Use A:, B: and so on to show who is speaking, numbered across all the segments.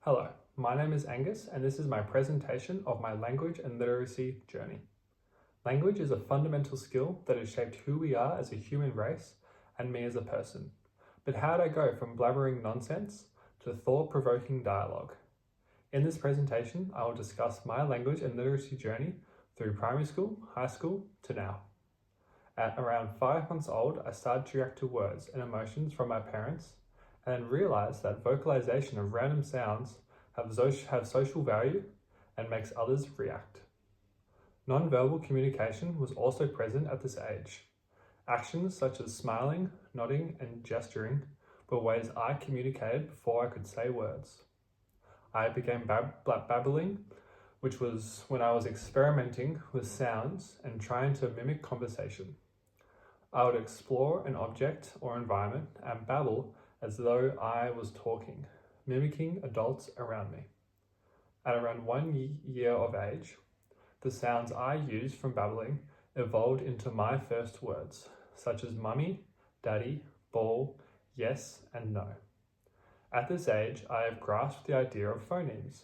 A: Hello, my name is Angus and this is my presentation of my language and literacy journey. Language is a fundamental skill that has shaped who we are as a human race and me as a person. But how did I go from blabbering nonsense to thought-provoking dialogue? In this presentation, I will discuss my language and literacy journey through primary school, high school to now. At around 5 months old, I started to react to words and emotions from my parents and then realized that vocalization of random sounds have social value and makes others react. Non-verbal communication was also present at this age. Actions such as smiling, nodding, and gesturing were ways I communicated before I could say words. I began babbling, which was when I was experimenting with sounds and trying to mimic conversation. I would explore an object or environment and babble as though I was talking, mimicking adults around me. At around 1 year of age, the sounds I used from babbling evolved into my first words, such as mummy, daddy, ball, yes, and no. At this age, I have grasped the idea of phonemes,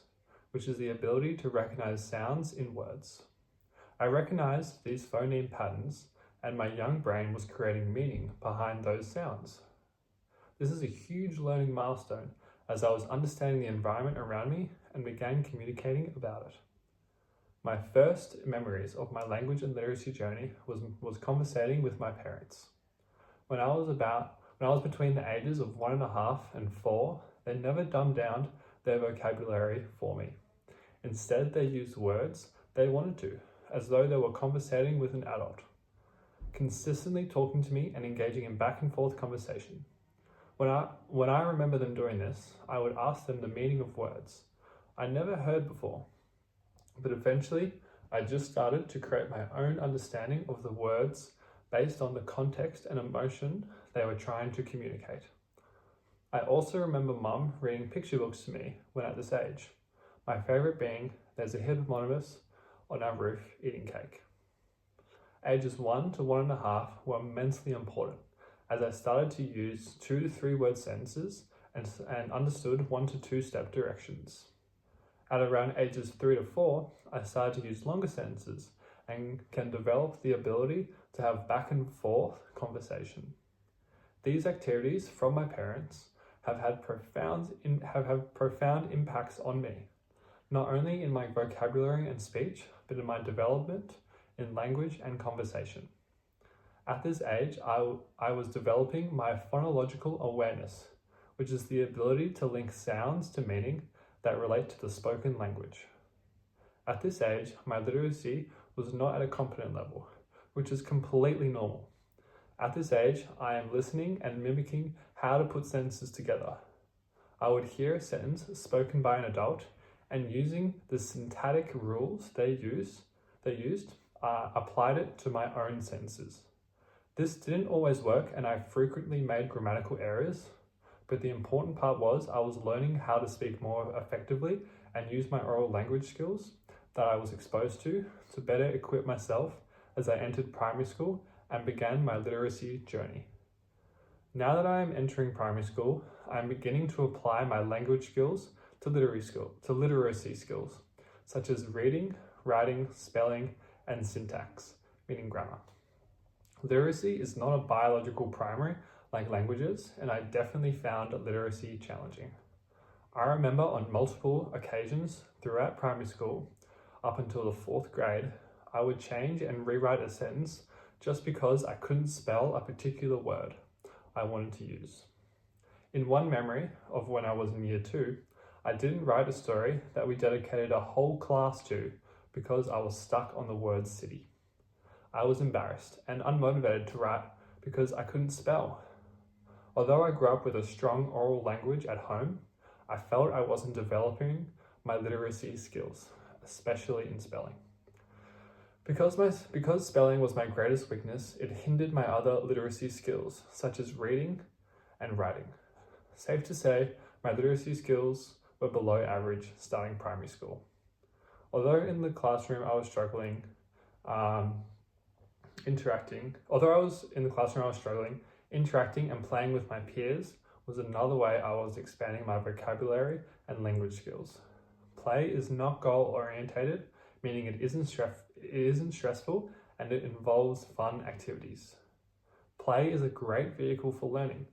A: which is the ability to recognize sounds in words. I recognized these phoneme patterns, and my young brain was creating meaning behind those sounds. This is a huge learning milestone as I was understanding the environment around me and began communicating about it. My first memories of my language and literacy journey was conversating with my parents. When I was between the ages of 1.5 and 4, they never dumbed down their vocabulary for me. Instead, they used words they wanted to, as though they were conversating with an adult, consistently talking to me and engaging in back and forth conversation. When I remember them doing this, I would ask them the meaning of words I never heard before. But eventually, I just started to create my own understanding of the words based on the context and emotion they were trying to communicate. I also remember Mum reading picture books to me when at this age, my favourite being There's a Hippopotamus on Our Roof Eating Cake. Ages 1 to 1.5 were immensely important, as I started to use 2 to 3 word sentences and understood 1 to 2 step directions. At around ages 3 to 4, I started to use longer sentences and can develop the ability to have back and forth conversation. These activities from my parents have had profound impacts on me, not only in my vocabulary and speech, but in my development in language and conversation. At this age, I was developing my phonological awareness, which is the ability to link sounds to meaning that relate to the spoken language. At this age, my literacy was not at a competent level, which is completely normal. At this age, I am listening and mimicking how to put sentences together. I would hear a sentence spoken by an adult and using the syntactic rules they used, applied it to my own sentences. This didn't always work and I frequently made grammatical errors, but the important part was I was learning how to speak more effectively and use my oral language skills that I was exposed to better equip myself as I entered primary school and began my literacy journey. Now that I am entering primary school, I am beginning to apply my language skills to literacy skills, such as reading, writing, spelling, and syntax, meaning grammar. Literacy is not a biological primary like languages, and I definitely found literacy challenging. I remember on multiple occasions throughout primary school, up until the 4th grade, I would change and rewrite a sentence just because I couldn't spell a particular word I wanted to use. In one memory of when I was in year 2, I didn't write a story that we dedicated a whole class to because I was stuck on the word city. I was embarrassed and unmotivated to write because I couldn't spell. Although I grew up with a strong oral language at home, I felt I wasn't developing my literacy skills, especially in spelling. Because spelling was my greatest weakness, it hindered my other literacy skills, such as reading and writing. Safe to say, my literacy skills were below average starting primary school. Although in the classroom I was struggling, interacting and playing with my peers was another way I was expanding my vocabulary and language skills. Play is not goal-orientated, meaning it isn't stressful and it involves fun activities. Play is a great vehicle for learning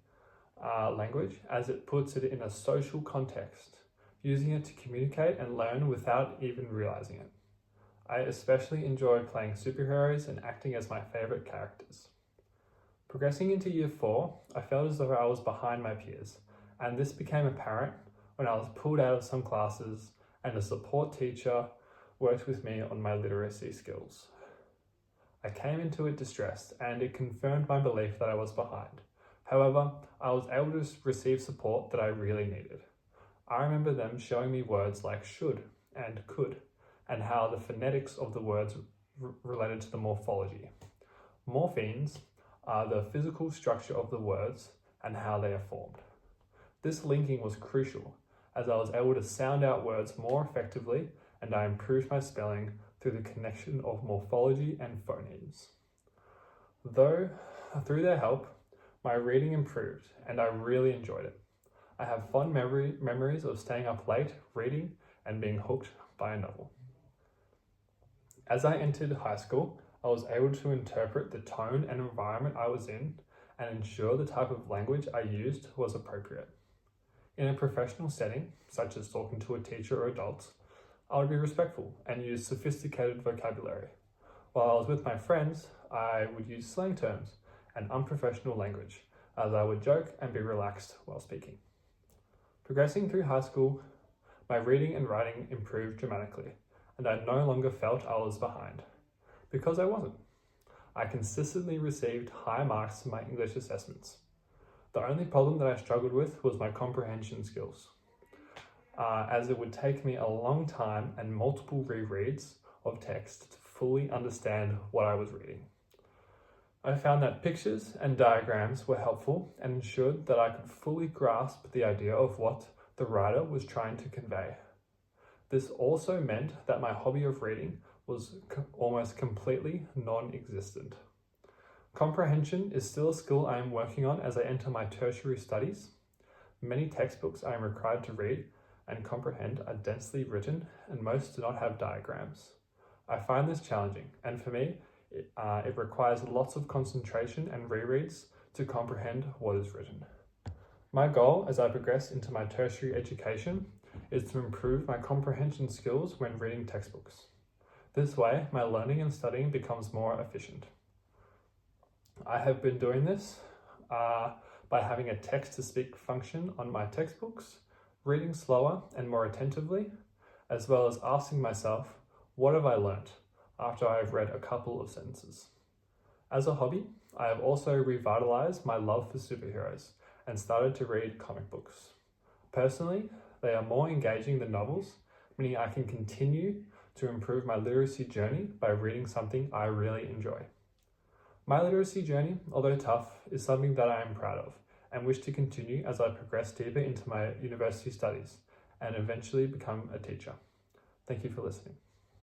A: language as it puts it in a social context, using it to communicate and learn without even realizing it. I especially enjoyed playing superheroes and acting as my favorite characters. Progressing into year 4, I felt as though I was behind my peers, and this became apparent when I was pulled out of some classes and a support teacher worked with me on my literacy skills. I came into it distressed, and it confirmed my belief that I was behind. However, I was able to receive support that I really needed. I remember them showing me words like should and could, and how the phonetics of the words related to the morphology. Morphemes are the physical structure of the words and how they are formed. This linking was crucial, as I was able to sound out words more effectively, and I improved my spelling through the connection of morphology and phonemes. Through their help, my reading improved, and I really enjoyed it. I have fond memories of staying up late, reading, and being hooked by a novel. As I entered high school, I was able to interpret the tone and environment I was in and ensure the type of language I used was appropriate. In a professional setting, such as talking to a teacher or adults, I would be respectful and use sophisticated vocabulary. While I was with my friends, I would use slang terms and unprofessional language, as I would joke and be relaxed while speaking. Progressing through high school, my reading and writing improved dramatically, and I no longer felt I was behind, because I wasn't. I consistently received high marks in my English assessments. The only problem that I struggled with was my comprehension skills, as it would take me a long time and multiple rereads of text to fully understand what I was reading. I found that pictures and diagrams were helpful and ensured that I could fully grasp the idea of what the writer was trying to convey. This also meant that my hobby of reading was almost completely non-existent. Comprehension is still a skill I am working on as I enter my tertiary studies. Many textbooks I am required to read and comprehend are densely written, and most do not have diagrams. I find this challenging, and for me, it requires lots of concentration and rereads to comprehend what is written. My goal as I progress into my tertiary education is to improve my comprehension skills when reading textbooks. This way, my learning and studying becomes more efficient. I have been doing this by having a text-to-speak function on my textbooks, reading slower and more attentively, as well as asking myself, what have I learnt after I have read a couple of sentences? As a hobby, I have also revitalized my love for superheroes and started to read comic books. Personally, they are more engaging than novels, meaning I can continue to improve my literacy journey by reading something I really enjoy. My literacy journey, although tough, is something that I am proud of and wish to continue as I progress deeper into my university studies and eventually become a teacher. Thank you for listening.